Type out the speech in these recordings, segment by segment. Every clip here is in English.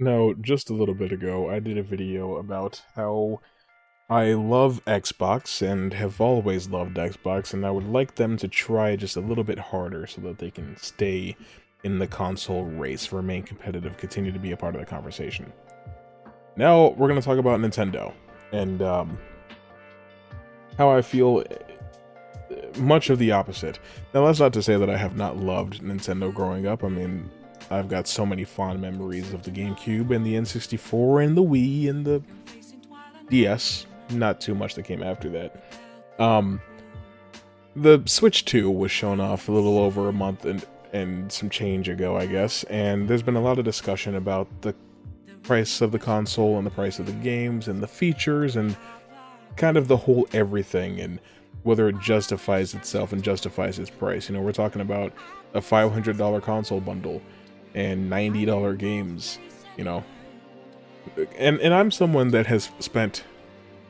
Now, just a little bit ago, I did a video about how I love Xbox and have always loved Xbox, and I would like them to try just a little bit harder so that they can stay in the console race, remain competitive, continue to be a part of the conversation. Now, we're going to talk about Nintendo, and how I feel much of the opposite. Now, that's not to say that I have not loved Nintendo growing up. I mean, I've got so many fond memories of the GameCube and the N64 and the Wii and the DS. Not too much that came after that. Um, the Switch 2 was shown off a little over a month and some change ago, I guess, and there's been a lot of discussion about the price of the console and the price of the games and the features and kind of the whole everything and whether it justifies itself and justifies its price. You know, we're talking about a $500 console bundle and $90 games, you know. And I'm someone that has spent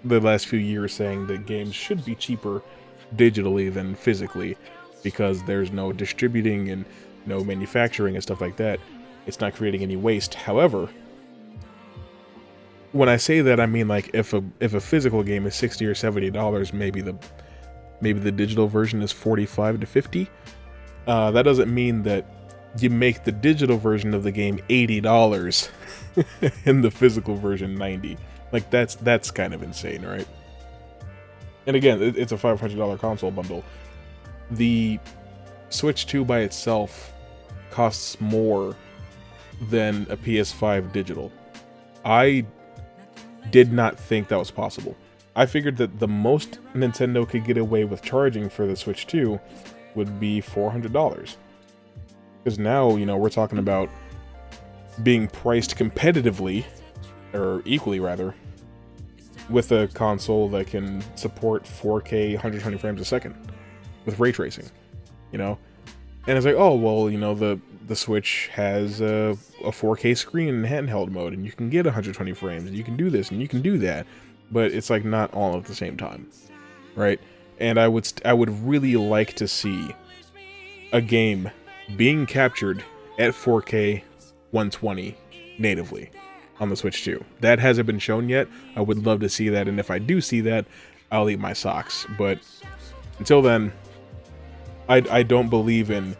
the last few years saying that games should be cheaper digitally than physically because there's no distributing and no manufacturing and stuff like that. It's not creating any waste. However, when I say that, I mean like if a physical game is $60 or $70, maybe the digital version is $45 to $50. That doesn't mean that you make the digital version of the game $80 and the physical version $90. Like that's kind of insane, right? And again, it's a $500 console bundle. The Switch 2 by itself costs more than a PS5 digital. I did not think that was possible. I figured that the most Nintendo could get away with charging for the Switch 2 would be $400. Because now, you know, we're talking about being priced competitively, or equally rather, with a console that can support 4K 120 frames a second with ray tracing, you know? And it's like, oh, well, you know, the Switch has a 4K screen in handheld mode, and you can get 120 frames, and you can do this, and you can do that, but it's like not all at the same time, right? And I would really like to see a game being captured at 4K 120 natively on the Switch 2. That hasn't been shown yet. I would love to see that, and if I do see that, I'll eat my socks. But until then, I don't believe in,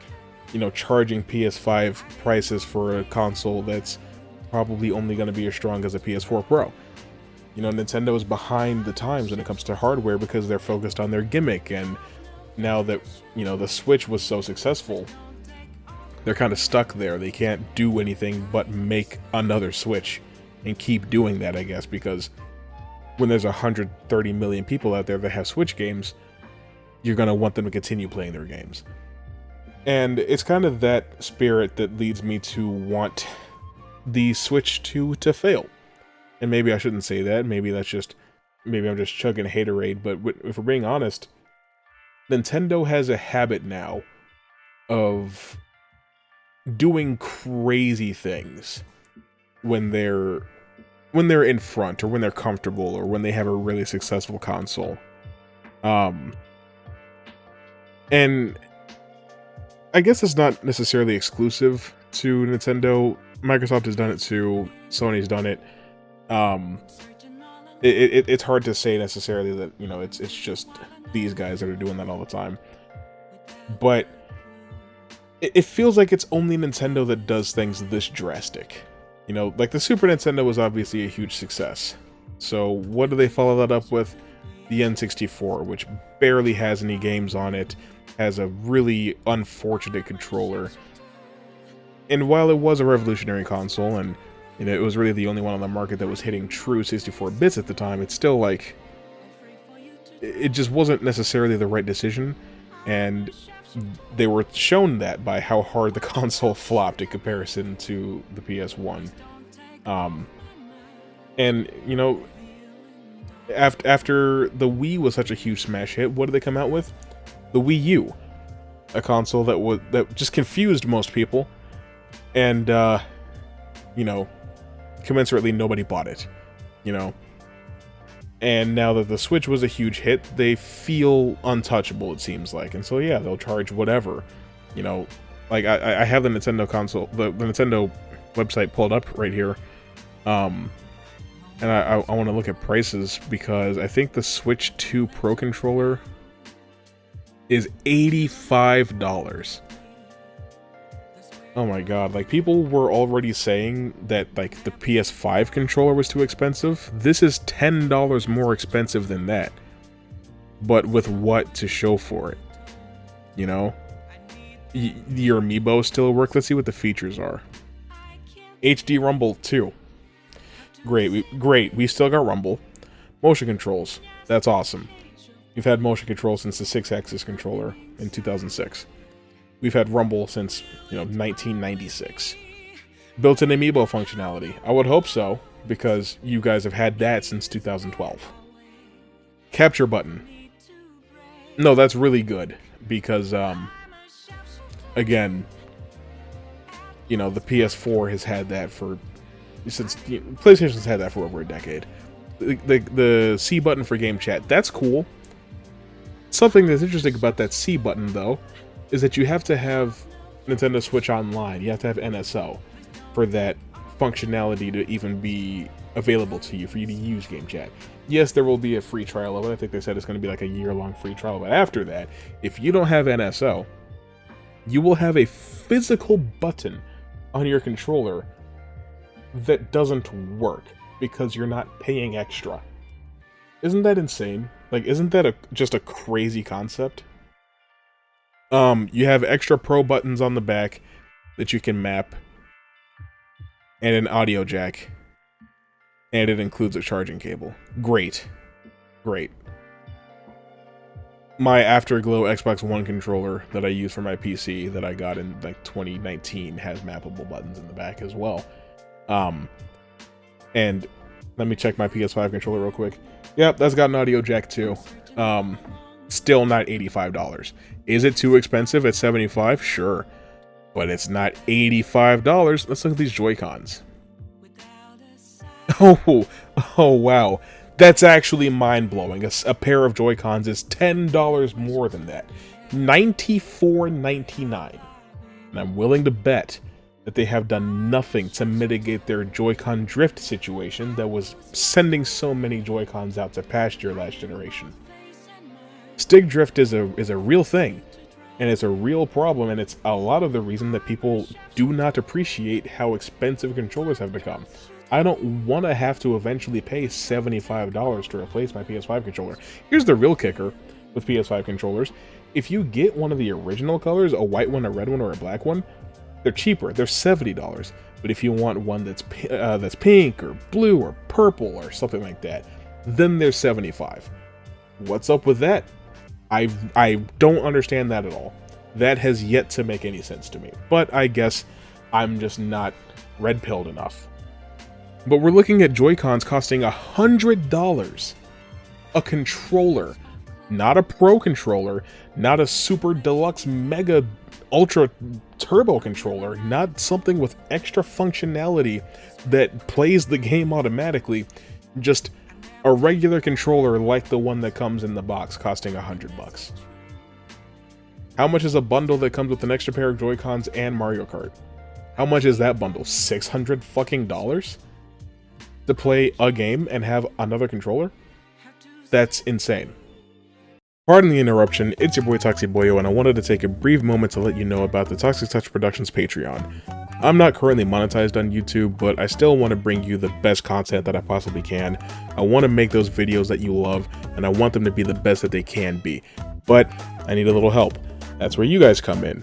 you know, charging PS5 prices for a console that's probably only going to be as strong as a PS4 Pro. You know, Nintendo is behind the times when it comes to hardware because they're focused on their gimmick, and now that, you know, the Switch was so successful, they're kind of stuck there. They can't do anything but make another Switch and keep doing that, I guess, because when there's 130 million people out there that have Switch games, you're going to want them to continue playing their games. And it's kind of that spirit that leads me to want the Switch 2 to fail. And maybe I shouldn't say that. Maybe I'm just chugging haterade, but if we're being honest, Nintendo has a habit now of doing crazy things when they're in front, or when they're comfortable, or when they have a really successful console. And I guess it's not necessarily exclusive to Nintendo. Microsoft has done it too. Sony's done it. It's hard to say necessarily that, you know, it's just these guys that are doing that all the time. But it feels like it's only Nintendo that does things this drastic. You know, like the Super Nintendo was obviously a huge success. So what do they follow that up with? The N64, which barely has any games on it, has a really unfortunate controller. And while it was a revolutionary console, and you know, it was really the only one on the market that was hitting true 64 bits at the time, it's still like, it just wasn't necessarily the right decision, and they were shown that by how hard the console flopped in comparison to the PS1. And, you know, after the Wii was such a huge smash hit, what did they come out with? The Wii U. A console that just confused most people, and, you know, commensurately nobody bought it, you know. And now that the Switch was a huge hit, they feel untouchable, it seems like. And so, yeah, they'll charge whatever. You know, like, I have the Nintendo console, the Nintendo website pulled up right here. And I want to look at prices because I think the Switch 2 Pro controller is $85. Oh my god, like people were already saying that like the PS5 controller was too expensive. This is $10 more expensive than that. But with what to show for it? You know? Your amiibo still work. Let's see what the features are. HD Rumble 2. Great. We still got Rumble. Motion controls. That's awesome. We've had motion control since the 6-axis controller in 2006. We've had Rumble since, 1996. Built-in amiibo functionality. I would hope so, because you guys have had that since 2012. Capture button. No, that's really good, because, again, the PS4 has had that since PlayStation's had that for over a decade. The C button for game chat, that's cool. Something that's interesting about that C button, though, is that you have to have Nintendo Switch Online. You have to have NSO for that functionality to even be available to you, for you to use game chat. Yes, there will be a free trial of it. I think they said it's going to be like a year-long free trial, but after that, if you don't have NSO, you will have a physical button on your controller that doesn't work because you're not paying extra. Isn't that insane? Like, isn't that just a crazy concept? You have extra Pro buttons on the back that you can map, and an audio jack, and it includes a charging cable. Great. My Afterglow Xbox One controller that I use for my PC that I got in like 2019 has mappable buttons in the back as well. And let me check my PS5 controller real quick. Yep, that's got an audio jack too. Still not $85. Is it too expensive at $75? Sure. But it's not $85. Let's look at these Joy-Cons. Oh wow. That's actually mind-blowing. A pair of Joy-Cons is $10 more than that. $94.99. And I'm willing to bet that they have done nothing to mitigate their Joy-Con drift situation that was sending so many Joy-Cons out to pasture last generation. Stick drift is a real thing, and it's a real problem, and it's a lot of the reason that people do not appreciate how expensive controllers have become. I don't want to have to eventually pay $75 to replace my PS5 controller. Here's the real kicker with PS5 controllers. If you get one of the original colors, a white one, a red one, or a black one, they're cheaper. They're $70. But if you want one that's pink or blue or purple or something like that, then they're $75. What's up with that? I don't understand that at all. That has yet to make any sense to me. But I guess I'm just not red-pilled enough. But we're looking at Joy-Cons costing $100. A controller. Not a Pro controller. Not a Super Deluxe Mega Ultra Turbo controller. Not something with extra functionality that plays the game automatically. Just a regular controller like the one that comes in the box costing $100. How much is a bundle that comes with an extra pair of Joy-Cons and Mario Kart? How much is that bundle? $600 fucking dollars? To play a game and have another controller? That's insane. Pardon the interruption, it's your boy Toxic Boyo, and I wanted to take a brief moment to let you know about the Toxic Touch Productions Patreon. I'm not currently monetized on YouTube, but I still want to bring you the best content that I possibly can. I want to make those videos that you love, and I want them to be the best that they can be. But I need a little help. That's where you guys come in.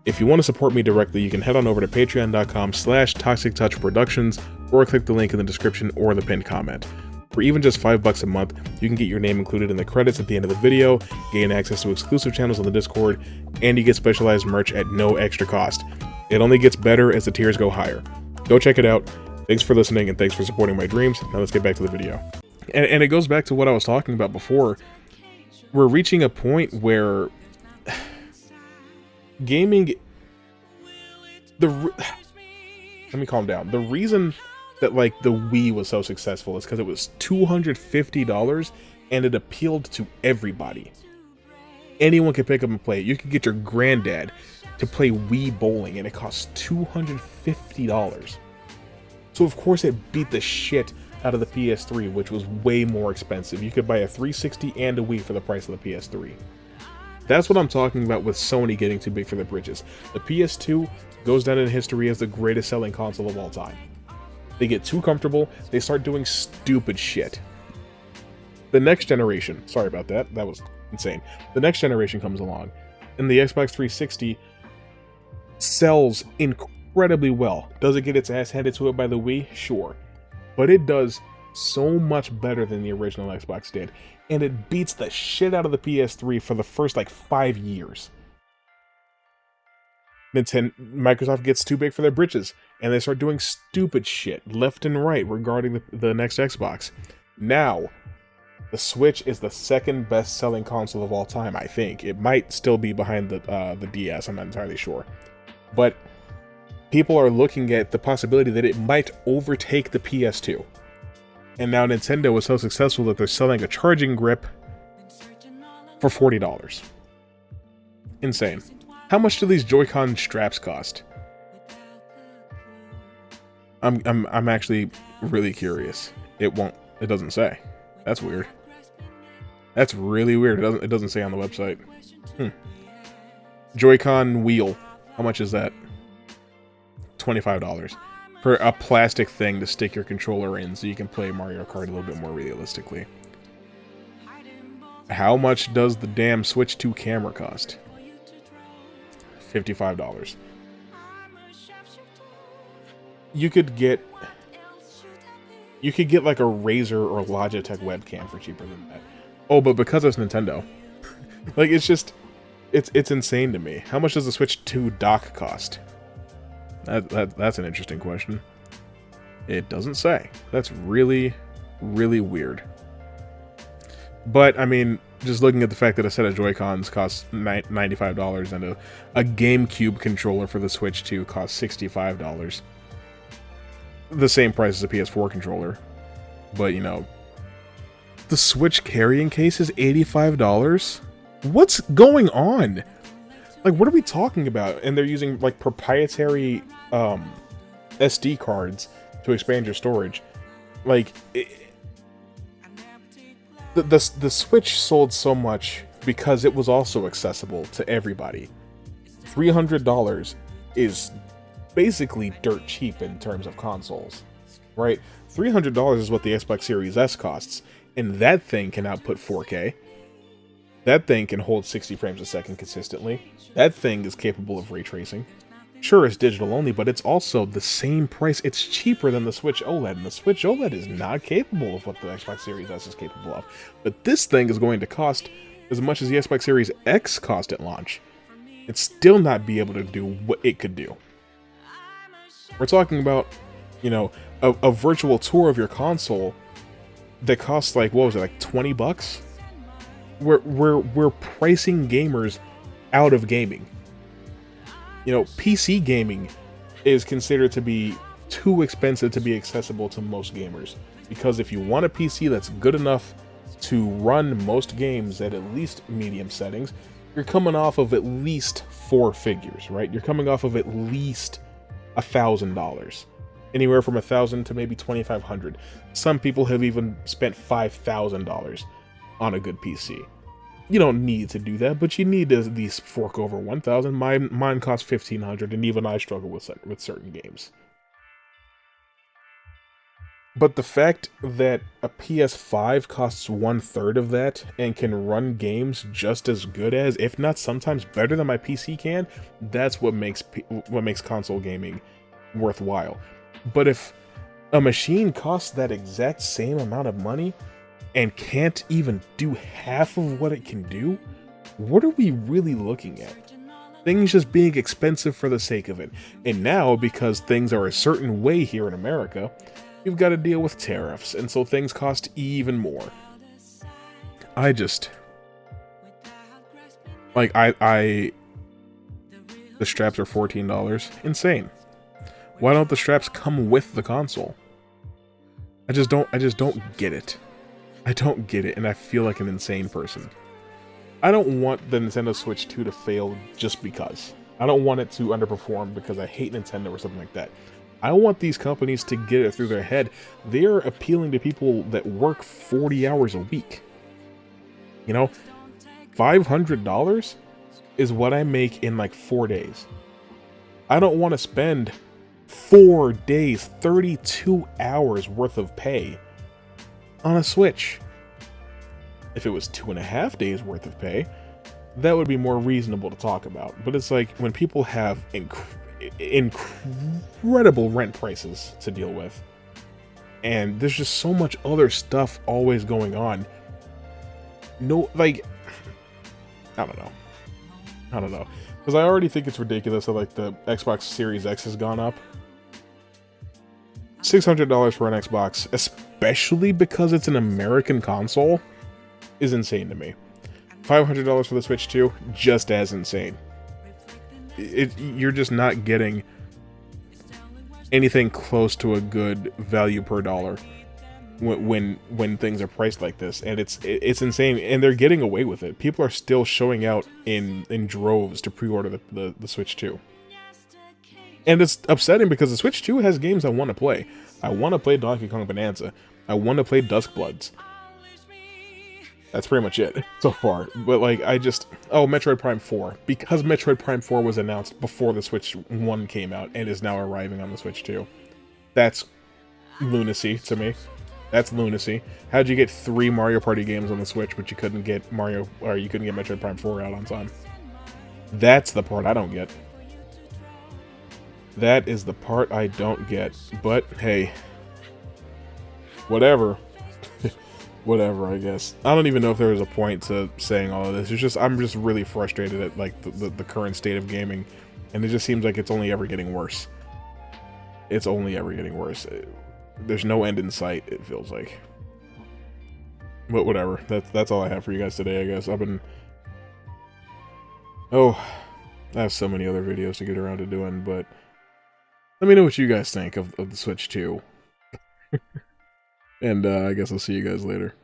If you want to support me directly, you can head on over to patreon.com/ToxicTouchProductions or click the link in the description or the pinned comment. For even just $5 a month, you can get your name included in the credits at the end of the video, gain access to exclusive channels on the Discord, and you get specialized merch at no extra cost. It only gets better as the tiers go higher. Go check it out. Thanks for listening and thanks for supporting my dreams. Now let's get back to the video. And it goes back to what I was talking about before. We're reaching a point where gaming... Let me calm down. The reason that like the Wii was so successful is because it was $250 and it appealed to everybody. Anyone could pick up and play it. You could get your granddad to play Wii bowling and it costs $250. So of course it beat the shit out of the PS3, which was way more expensive. You could buy a 360 and a Wii for the price of the PS3. That's what I'm talking about with Sony getting too big for their britches. The PS2 goes down in history as the greatest selling console of all time. They get too comfortable, they start doing stupid shit. The next generation, sorry about that, that was insane. The next generation comes along, and the Xbox 360 sells incredibly well. Does it get its ass handed to it by the Wii? Sure. But it does so much better than the original Xbox did, and it beats the shit out of the PS3 for the first, 5 years. Microsoft gets too big for their britches, and they start doing stupid shit left and right regarding the next Xbox. Now, the Switch is the second best-selling console of all time, I think. It might still be behind the DS, I'm not entirely sure. But people are looking at the possibility that it might overtake the PS2. And now Nintendo is so successful that they're selling a charging grip for $40. Insane. How much do these Joy-Con straps cost? I'm actually really curious. It doesn't say. That's weird. That's really weird. It doesn't say on the website. Joy-Con wheel. How much is that? $25. For a plastic thing to stick your controller in so you can play Mario Kart a little bit more realistically. How much does the damn Switch 2 camera cost? $55. You could get like a Razer or Logitech webcam for cheaper than that. Oh, but because it's Nintendo, like it's insane to me. How much does the Switch 2 dock cost? That's an interesting question. It doesn't say. That's really, really weird. But, I mean, just looking at the fact that a set of Joy-Cons costs $95 and a GameCube controller for the Switch 2 costs $65. The same price as a PS4 controller. But, you know, the Switch carrying case is $85? What's going on? Like, what are we talking about? And they're using, like, proprietary SD cards to expand your storage. Like, the Switch sold so much because it was also accessible to everybody. $300 is basically dirt cheap in terms of consoles, right? $300 is what the Xbox Series S costs, and that thing can output 4K. That thing can hold 60 frames a second consistently. That thing is capable of ray tracing. Sure, it's digital only, but it's also the same price. It's cheaper than the Switch OLED, and the Switch OLED is not capable of what the Xbox Series S is capable of. But this thing is going to cost as much as the Xbox Series X cost at launch. And still not be able to do what it could do. We're talking about, you know, a virtual tour of your console that costs like, what was it, like $20? We're pricing gamers out of gaming. You know, PC gaming is considered to be too expensive to be accessible to most gamers. Because if you want a PC that's good enough to run most games at least medium settings, you're coming off of at least 4 figures, right? You're coming off of at least $1,000. Anywhere from $1,000 to maybe $2,500. Some people have even spent $5,000 on a good PC. You don't need to do that, but you need to at least fork over $1,000. Mine costs $1,500, and even I struggle with certain games. But the fact that a PS5 costs 1/3 of that and can run games just as good as, if not sometimes better than my PC can, that's what makes console gaming worthwhile. But if a machine costs that exact same amount of money and can't even do half of what it can do, what are we really looking at? Things just being expensive for the sake of it. And now, because things are a certain way here in America, you've got to deal with tariffs, and so things cost even more. The straps are $14. Insane. Why don't the straps come with the console? I just don't get it. I don't get it, and I feel like an insane person. I don't want the Nintendo Switch 2 to fail just because. I don't want it to underperform because I hate Nintendo or something like that. I want these companies to get it through their head. They're appealing to people that work 40 hours a week. You know, $500 is what I make in like 4 days. I don't want to spend 4 days, 32 hours worth of pay on a Switch. If it was 2.5 days worth of pay, that would be more reasonable to talk about. But it's like when people have incredible rent prices to deal with, and there's just so much other stuff always going on. No, like, I don't know. Because I already think it's ridiculous that, like, the Xbox Series X has gone up. $600 for an Xbox, especially because it's an American console, is insane to me. $500 for the Switch 2, just as insane. You're just not getting anything close to a good value per dollar when things are priced like this, and it's insane, and they're getting away with it. People are still showing out in droves to pre-order the Switch 2. And it's upsetting because the Switch 2 has games I want to play. I want to play Donkey Kong Bonanza. I want to play Dusk Bloods. That's pretty much it so far. But like, Metroid Prime 4. Because Metroid Prime 4 was announced before the Switch 1 came out and is now arriving on the Switch 2. That's lunacy to me. That's lunacy. How'd you get 3 Mario Party games on the Switch, but you couldn't get Metroid Prime 4 out on time? That's the part I don't get. That is the part I don't get. But hey, whatever. Whatever, I guess. I don't even know if there was a point to saying all of this. It's just, I'm just really frustrated at like the current state of gaming, and it just seems like it's only ever getting worse. It's only ever getting worse. There's no end in sight, it feels like. But whatever. That's all I have for you guys today, I guess. I have so many other videos to get around to doing, but let me know what you guys think of the Switch 2. And I guess I'll see you guys later.